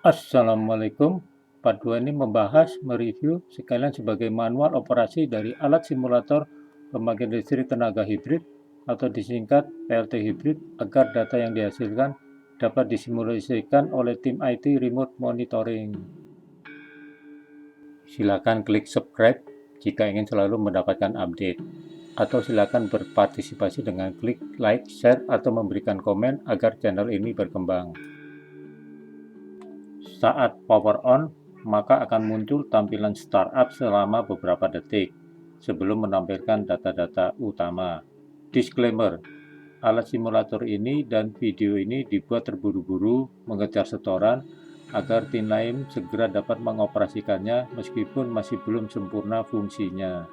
Assalamualaikum. Part 2 ini membahas, mereview, sekalian sebagai manual operasi dari alat simulator pembangkit listrik tenaga hibrid atau disingkat PLT hibrid agar data yang dihasilkan dapat disimulasikan oleh tim IT Remote Monitoring. Silakan klik subscribe jika ingin selalu mendapatkan update, atau silakan berpartisipasi dengan klik like, share, atau memberikan komen agar channel ini berkembang. Saat power on, maka akan muncul tampilan startup selama beberapa detik sebelum menampilkan data-data utama. Disclaimer, alat simulator ini dan video ini dibuat terburu-buru mengejar setoran agar tim lain segera dapat mengoperasikannya meskipun masih belum sempurna fungsinya.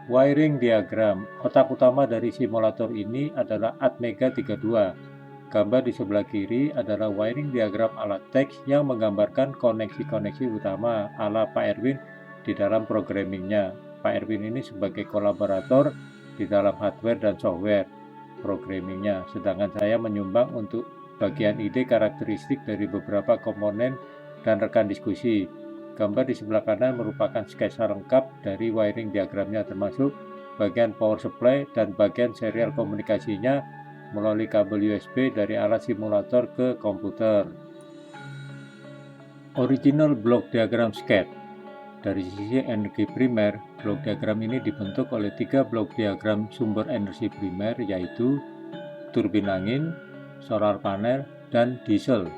Wiring diagram. Otak utama dari simulator ini adalah Atmega 32. Gambar di sebelah kiri adalah wiring diagram alat teks yang menggambarkan koneksi-koneksi utama ala Pak Erwin di dalam programmingnya. Pak Erwin ini sebagai kolaborator di dalam hardware dan software programmingnya, sedangkan saya menyumbang untuk bagian ide karakteristik dari beberapa komponen dan rekan diskusi. Gambar di sebelah kanan merupakan sketsa lengkap dari wiring diagramnya, termasuk bagian power supply dan bagian serial komunikasinya melalui kabel USB dari alat simulator ke komputer. Original block diagram sketch. Dari sisi energi primer, blok diagram ini dibentuk oleh 3 blok diagram sumber energi primer, yaitu turbin angin, solar panel, dan diesel.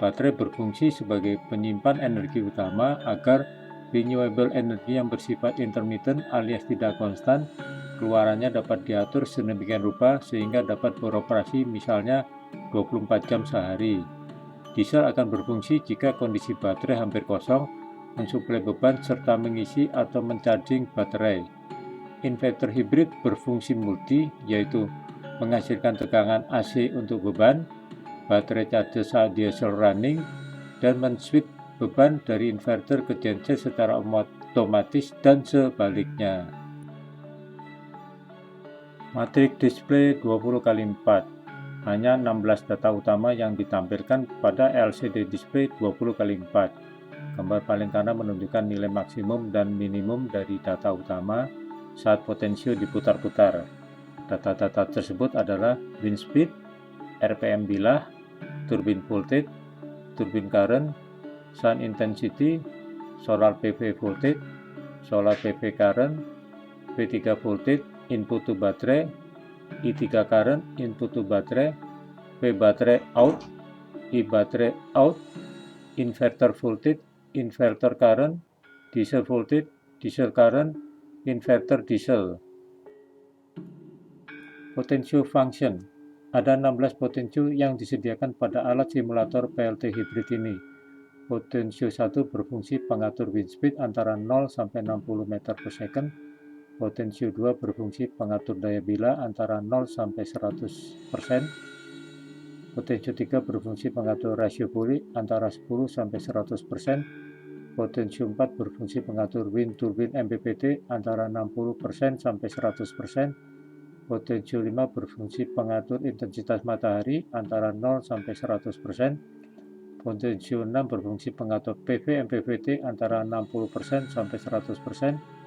Baterai berfungsi sebagai penyimpan energi utama agar renewable energy yang bersifat intermittent alias tidak konstan keluarannya dapat diatur sedemikian rupa sehingga dapat beroperasi misalnya 24 jam sehari. Diesel akan berfungsi jika kondisi baterai hampir kosong, mensuplai beban serta mengisi atau mencharging baterai. Inverter hibrid berfungsi multi, yaitu menghasilkan tegangan AC untuk beban, baterai charger saat diesel running, dan men-switch beban dari inverter ke genset secara otomatis dan sebaliknya. Matrix display 20x4. Hanya 16 data utama yang ditampilkan pada LCD display 20x4. Gambar paling kanan menunjukkan nilai maksimum dan minimum dari data utama saat potensio diputar-putar. Data-data tersebut adalah wind speed, RPM bilah, turbin voltage, turbin current, sun intensity, solar PV voltage, solar PV current, V3 voltage, input to baterai, I3 current, input to baterai, V baterai out, I baterai out, inverter voltage, inverter current, diesel voltage, diesel current, inverter diesel. Potential function. Ada 16 potensio yang disediakan pada alat simulator PLT hibrid ini. Potensio 1 berfungsi pengatur wind speed antara 0 sampai 60 meter per second. Potensio 2 berfungsi pengatur daya bilah antara 0 sampai 100%. Potensio 3 berfungsi pengatur rasio pulih antara 10 sampai 100%. Potensio 4 berfungsi pengatur wind turbine MPPT antara 60% sampai 100%. Potensio 5 berfungsi pengatur intensitas matahari antara 0 sampai 100%. Potensio 6 berfungsi pengatur PV MPPT antara 60% sampai 100%.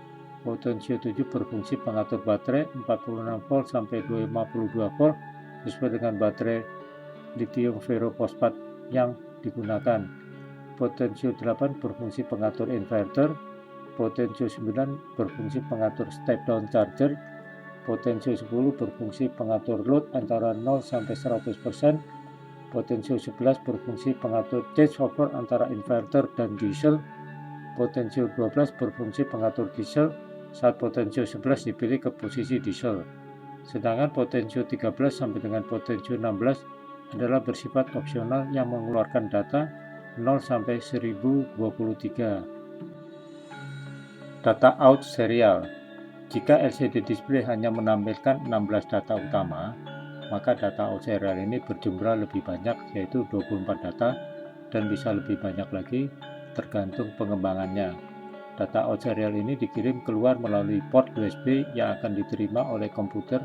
Potensio 7 berfungsi pengatur baterai 46 volt sampai 52 volt sesuai dengan baterai lithium ferrofosfat yang digunakan. Potensio 8 berfungsi pengatur inverter. Potensio 9 berfungsi pengatur step down charger. Potensio 10 berfungsi pengatur load antara 0 sampai 100%. Potensio 11 berfungsi pengatur change over antara inverter dan diesel. Potensio 12 berfungsi pengatur diesel saat potensio 11 dipilih ke posisi diesel. Sedangkan potensio 13 sampai dengan potensio 16 adalah bersifat opsional yang mengeluarkan data 0 sampai 1023. Data out serial. Jika LCD display hanya menampilkan 16 data utama, maka data out serial ini berjumlah lebih banyak, yaitu 24 data, dan bisa lebih banyak lagi tergantung pengembangannya. Data out serial ini dikirim keluar melalui port USB yang akan diterima oleh komputer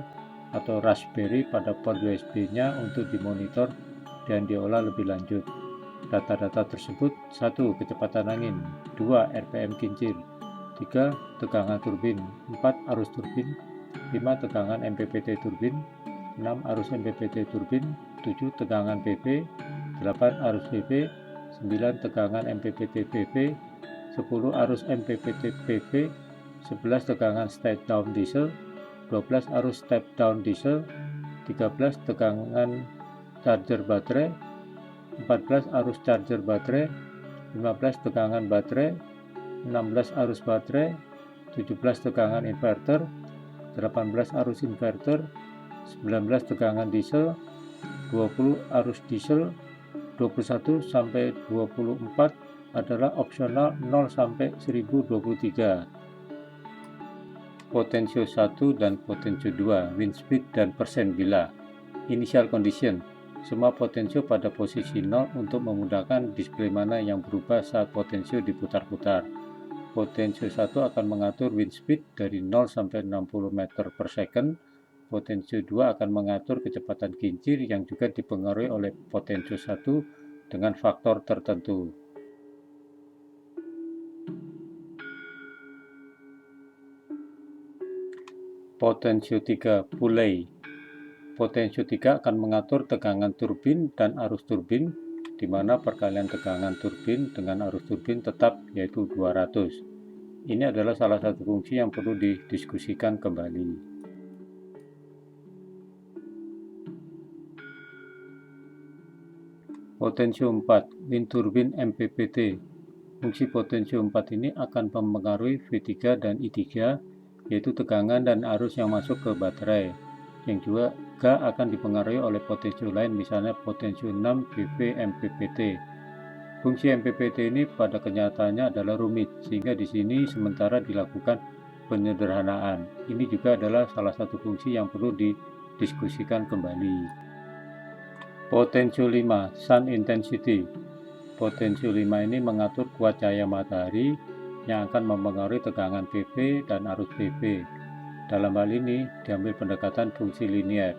atau Raspberry pada port USB-nya untuk dimonitor dan diolah lebih lanjut. Data-data tersebut: 1. Kecepatan angin, 2. RPM kincir, 3. Tegangan turbin, 4. Arus turbin, 5. Tegangan MPPT turbin, 6. Arus MPPT turbin, 7. Tegangan PP, 8. Arus PP, 9. Tegangan MPPT PP, 10. Arus MPPT PP, 11. Tegangan step down diesel, 12. Arus step down diesel, 13. Tegangan charger baterai, 14. Arus charger baterai, 15. Tegangan baterai, 16. Arus baterai, 17. Tegangan inverter, 18. Arus inverter, 19. Tegangan diesel, 20. Arus diesel, 21 sampai 24 adalah opsional 0 sampai 1023. Potensio 1 dan potensio 2, wind speed dan persen bila. Initial condition: semua potensio pada posisi 0 untuk memudahkan display mana yang berubah saat potensio diputar-putar. Potensio 1 akan mengatur wind speed dari 0 sampai 60 meter per second. Potensio 2 akan mengatur kecepatan kincir yang juga dipengaruhi oleh potensio 1 dengan faktor tertentu. Potensio 3, pulley. Potensio 3 akan mengatur tegangan turbin dan arus turbin, di mana perkalian tegangan turbin dengan arus turbin tetap, yaitu 200. Ini adalah salah satu fungsi yang perlu didiskusikan kembali. Potensio 4, wind turbine MPPT. Fungsi potensio 4 ini akan mempengaruhi V3 dan I3, yaitu tegangan dan arus yang masuk ke baterai, yang juga akan dipengaruhi oleh potensio lain, misalnya potensio 6 PV MPPT. Fungsi MPPT ini pada kenyataannya adalah rumit, sehingga di sini sementara dilakukan penyederhanaan. Ini juga adalah salah satu fungsi yang perlu didiskusikan kembali. Potensio 5, sun intensity. Potensio 5 ini mengatur kuat cahaya matahari yang akan mempengaruhi tegangan PV dan arus PV. Dalam hal ini diambil pendekatan fungsi linier.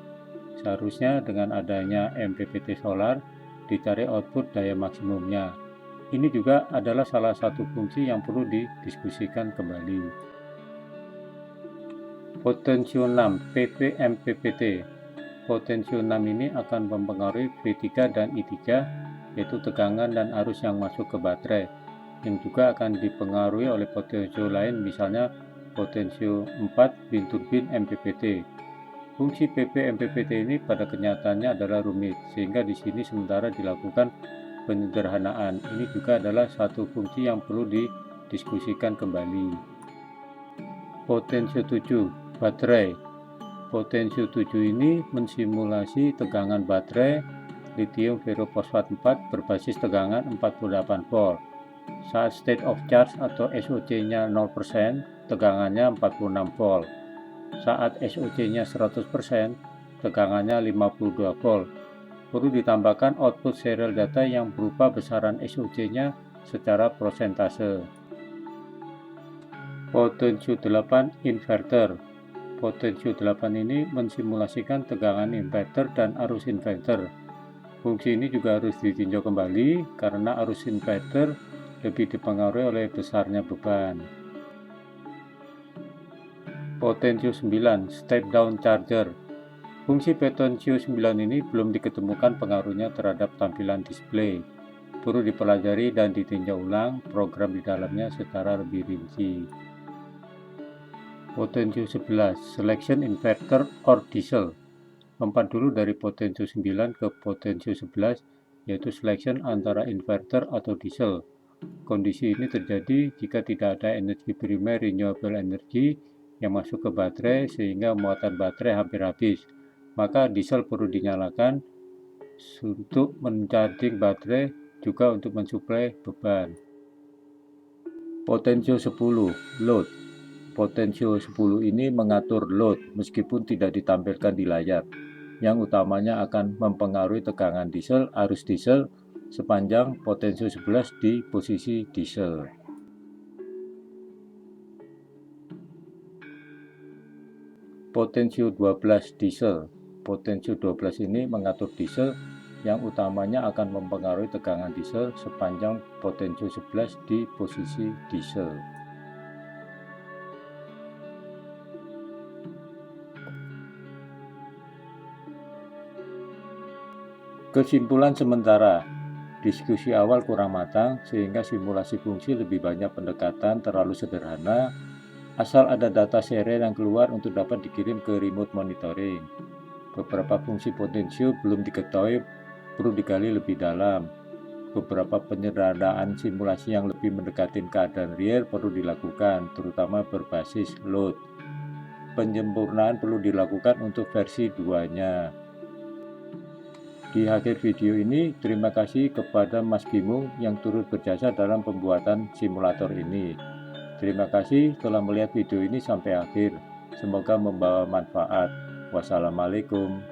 Seharusnya dengan adanya MPPT solar dicari output daya maksimumnya. Ini juga adalah salah satu fungsi yang perlu didiskusikan kembali. Potensio 6, PV MPPT. Potensio 6 ini akan mempengaruhi V3 dan I3, yaitu tegangan dan arus yang masuk ke baterai, yang juga akan dipengaruhi oleh potensio lain, misalnya potensio 4 wind turbine MPPT. Fungsi PV MPPT ini pada kenyataannya adalah rumit, sehingga di sini sementara dilakukan penyederhanaan. Ini juga adalah satu fungsi yang perlu didiskusikan kembali. Potensio 7, baterai. Potensio 7 ini mensimulasi tegangan baterai lithium ferrofosfat 4 berbasis tegangan 48 volt. Saat state of charge atau SOC-nya 0%, tegangannya 46 volt. Saat SOC-nya 100%, tegangannya 52 volt. Perlu ditambahkan output serial data yang berupa besaran SOC-nya secara persentase. Potensio 8, inverter. Potensio 8 ini mensimulasikan tegangan inverter dan arus inverter. Fungsi ini juga harus ditinjau kembali karena arus inverter lebih dipengaruhi oleh besarnya beban. Potensio 9, step down charger. Fungsi potensio 9 ini belum diketemukan pengaruhnya terhadap tampilan display. Perlu dipelajari dan ditinjau ulang program di dalamnya secara lebih rinci. Potensio 11, selection inverter or diesel. Lompat dulu dari potensio 9 ke potensio 11, yaitu selection antara inverter atau diesel. Kondisi ini terjadi jika tidak ada energi primer renewable energy yang masuk ke baterai sehingga muatan baterai hampir habis. Maka diesel perlu dinyalakan untuk mencharging baterai, juga untuk mensuplai beban. Potensio 10, load. Potensio 10 ini mengatur load meskipun tidak ditampilkan di layar. Yang utamanya akan mempengaruhi tegangan diesel, arus diesel sepanjang potensio 11 di posisi diesel. Potensio 12, diesel. Potensio 12 ini mengatur diesel yang utamanya akan mempengaruhi tegangan diesel sepanjang Potensio 11 di posisi diesel. Kesimpulan sementara, diskusi awal kurang matang sehingga simulasi fungsi lebih banyak pendekatan terlalu sederhana asal ada data serial yang keluar untuk dapat dikirim ke remote monitoring. Beberapa fungsi potensio belum diketahui, perlu digali lebih dalam. Beberapa penyederhanaan simulasi yang lebih mendekati keadaan real perlu dilakukan, terutama berbasis load. Penyempurnaan perlu dilakukan untuk versi 2-nya. Di akhir video ini, terima kasih kepada Mas Bimung yang turut berjasa dalam pembuatan simulator ini. Terima kasih telah melihat video ini sampai akhir. Semoga membawa manfaat. Wassalamualaikum.